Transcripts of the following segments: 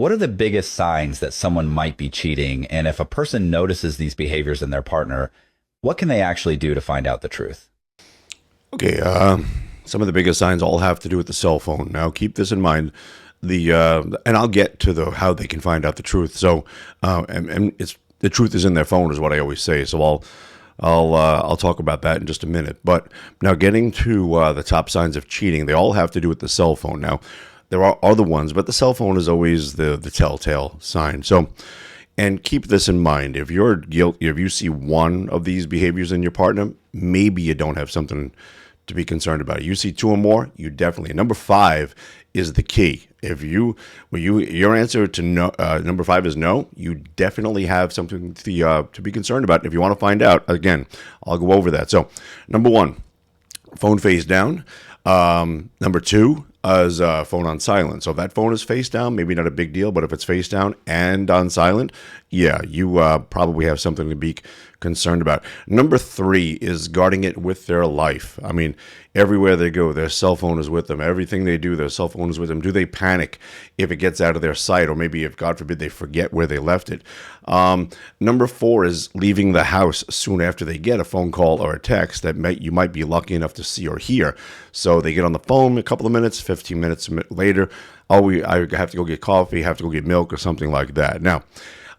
what are the biggest signs that someone might be cheating? And if a person notices these behaviors in their partner, what can they actually do to find out the truth? Okay, some of the biggest signs all have to do with the cell phone. Now, keep this in mind. And I'll get to the how they can find out the truth. So, and it's the truth is in their phone, is what I always say. So I'll talk about that in just a minute. But now, getting to the top signs of cheating, they all have to do with the cell phone. Now, there are other ones, but the cell phone is always the telltale sign. So, and keep this in mind: if if you see one of these behaviors in your partner, maybe you don't have something to be concerned about. You see two or more, you definitely. Number five is the key. If your answer to no, number five is no, you definitely have something to be concerned about. If you want to find out, again, I'll go over that. So, number one, phone face down. Number two is phone on silent. So if that phone is face down, maybe not a big deal, but if it's face down and on silent, yeah, you probably have something to be concerned about. Number three is guarding it with their life. I mean, everywhere they go, their cell phone is with them. Everything they do, their cell phone is with them. Do they panic if it gets out of their sight, or maybe if, God forbid, they forget where they left it? Number four is leaving the house soon after they get a phone call or a text that you might be lucky enough to see or hear. So they get on the phone a couple of minutes, 15 minutes later. Oh, I have to go get coffee, have to go get milk or something like that. Now,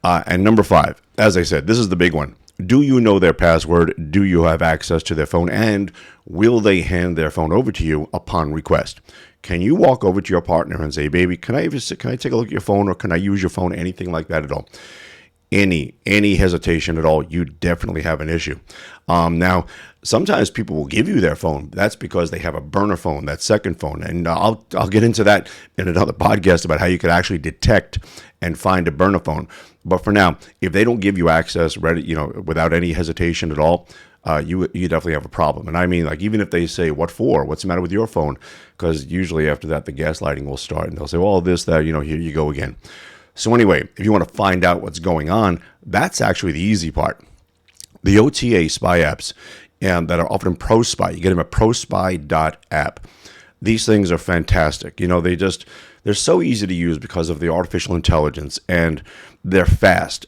and number five, as I said, this is the big one. Do you know their password? Do you have access to their phone? And will they hand their phone over to you upon request? Can you walk over to your partner and say, "Baby, can I take a look at your phone, or can I use your phone?" Anything like that at all? Any hesitation at all, you definitely have an issue. Now, sometimes people will give you their phone. That's because they have a burner phone, that second phone, and I'll get into that in another podcast about how you could actually detect and find a burner phone. But for now, if they don't give you access, ready, without any hesitation at all, you definitely have a problem. And I mean, like, even if they say, "What for? What's the matter with your phone?" Because usually after that, the gaslighting will start, and they'll say, "Well, this, that, here you go again." So anyway, if you want to find out what's going on, that's actually the easy part. The OTA spy apps that are often ProSpy, you get them at prospy.app. These things are fantastic. They're so easy to use because of the artificial intelligence, and they're fast,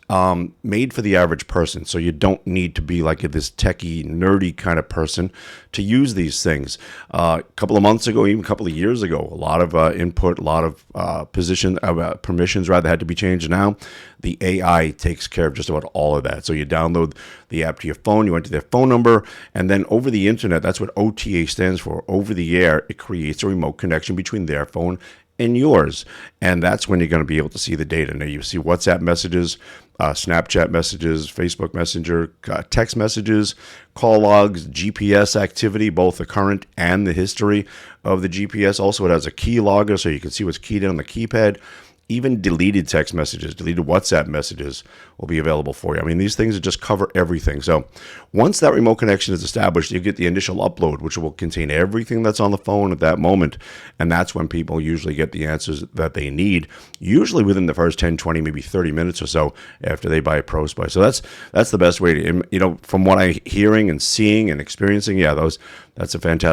made for the average person. So you don't need to be like this techie, nerdy kind of person to use these things. A couple of months ago, even a couple of years ago, a lot of input, a lot of permissions rather had to be changed. Now the AI takes care of just about all of that. So you download the app to your phone, you enter their phone number, and then over the internet, that's what OTA stands for. Over the air, it creates a remote connection between their phone and yours, and that's when you're going to be able to see the data. Now you see WhatsApp messages, Snapchat messages, Facebook Messenger, text messages, call logs, GPS activity, both the current and the history of the GPS. Also, it has a key logger, so you can see what's keyed in on the keypad. Even deleted text messages, deleted WhatsApp messages will be available for you. I mean, these things just cover everything. So once that remote connection is established, you get the initial upload, which will contain everything that's on the phone at that moment. And that's when people usually get the answers that they need, usually within the first 10, 20, maybe 30 minutes or so after they buy ProSpy. So that's the best way to, from what I'm hearing and seeing and experiencing, that's a fantastic